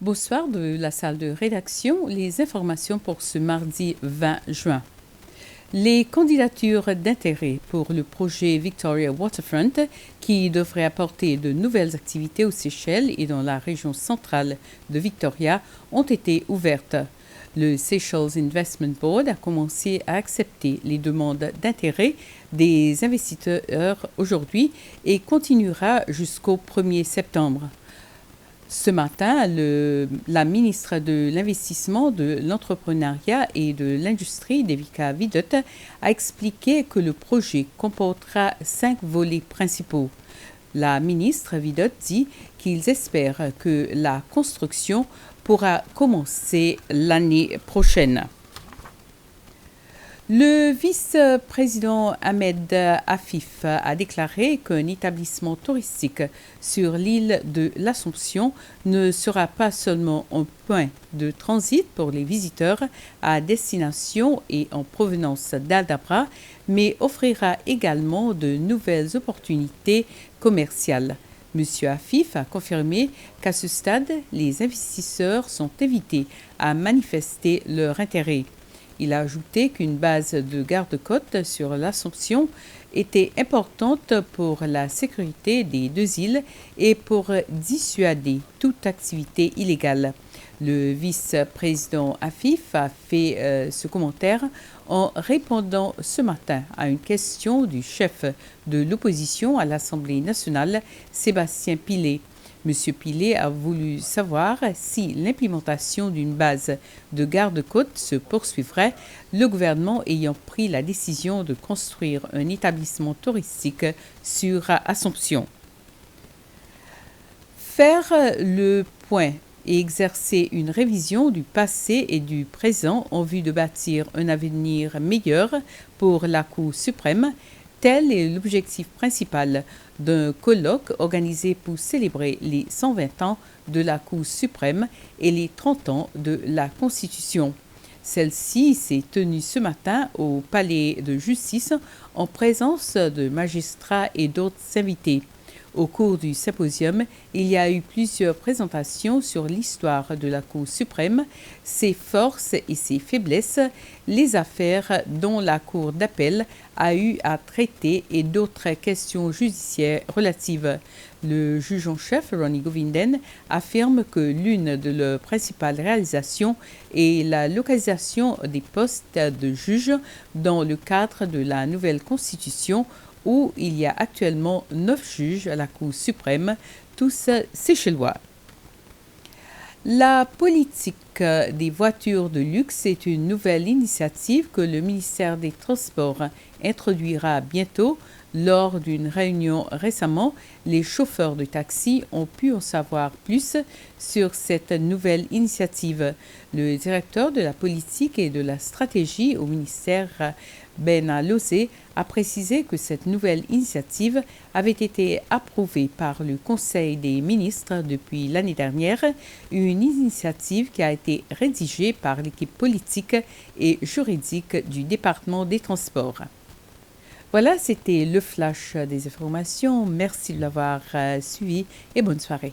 Bonsoir de la salle de rédaction. Les informations pour ce mardi 20 juin. Les candidatures d'intérêt pour le projet Victoria Waterfront, qui devrait apporter de nouvelles activités aux Seychelles et dans la région centrale de Victoria, ont été ouvertes. Le Seychelles Investment Board a commencé à accepter les demandes d'intérêt des investisseurs aujourd'hui et continuera jusqu'au 1er septembre. Ce matin, la ministre de l'Investissement, de l'Entrepreneuriat et de l'Industrie, Devika Vidot, a expliqué que le projet comportera 5 volets principaux. La ministre Vidot dit qu'ils espèrent que la construction pourra commencer l'année prochaine. Le vice-président Ahmed Afif a déclaré qu'un établissement touristique sur l'île de l'Assomption ne sera pas seulement un point de transit pour les visiteurs à destination et en provenance d'Aldabra, mais offrira également de nouvelles opportunités commerciales. M. Afif a confirmé qu'à ce stade, les investisseurs sont invités à manifester leur intérêt. Il a ajouté qu'une base de garde-côte sur l'Assomption était importante pour la sécurité des deux îles et pour dissuader toute activité illégale. Le vice-président Afif a fait ce commentaire en répondant ce matin à une question du chef de l'opposition à l'Assemblée nationale, Sébastien Pillet. M. Pillet a voulu savoir si l'implémentation d'une base de garde-côte se poursuivrait, le gouvernement ayant pris la décision de construire un établissement touristique sur Assomption. Faire le point et exercer une révision du passé et du présent en vue de bâtir un avenir meilleur pour la Cour suprême, tel est l'objectif principal d'un colloque organisé pour célébrer les 120 ans de la Cour suprême et les 30 ans de la Constitution. Celle-ci s'est tenue ce matin au Palais de justice en présence de magistrats et d'autres invités. Au cours du symposium, il y a eu plusieurs présentations sur l'histoire de la Cour suprême, ses forces et ses faiblesses, les affaires dont la Cour d'appel a eu à traiter et d'autres questions judiciaires relatives. Le juge en chef, Ronnie Govinden, affirme que l'une de leurs principales réalisations est la localisation des postes de juges dans le cadre de la nouvelle Constitution, où il y a actuellement 9 juges à la Cour suprême, tous séchellois. La politique des voitures de luxe est une nouvelle initiative que le ministère des Transports introduira bientôt. Lors d'une réunion récemment, les chauffeurs de taxi ont pu en savoir plus sur cette nouvelle initiative. Le directeur de la politique et de la stratégie au ministère, Ben Lozé, a précisé que cette nouvelle initiative avait été approuvée par le Conseil des ministres depuis l'année dernière, une initiative qui a été rédigée par l'équipe politique et juridique du département des Transports. Voilà, c'était le flash des informations. Merci de l'avoir suivi et bonne soirée.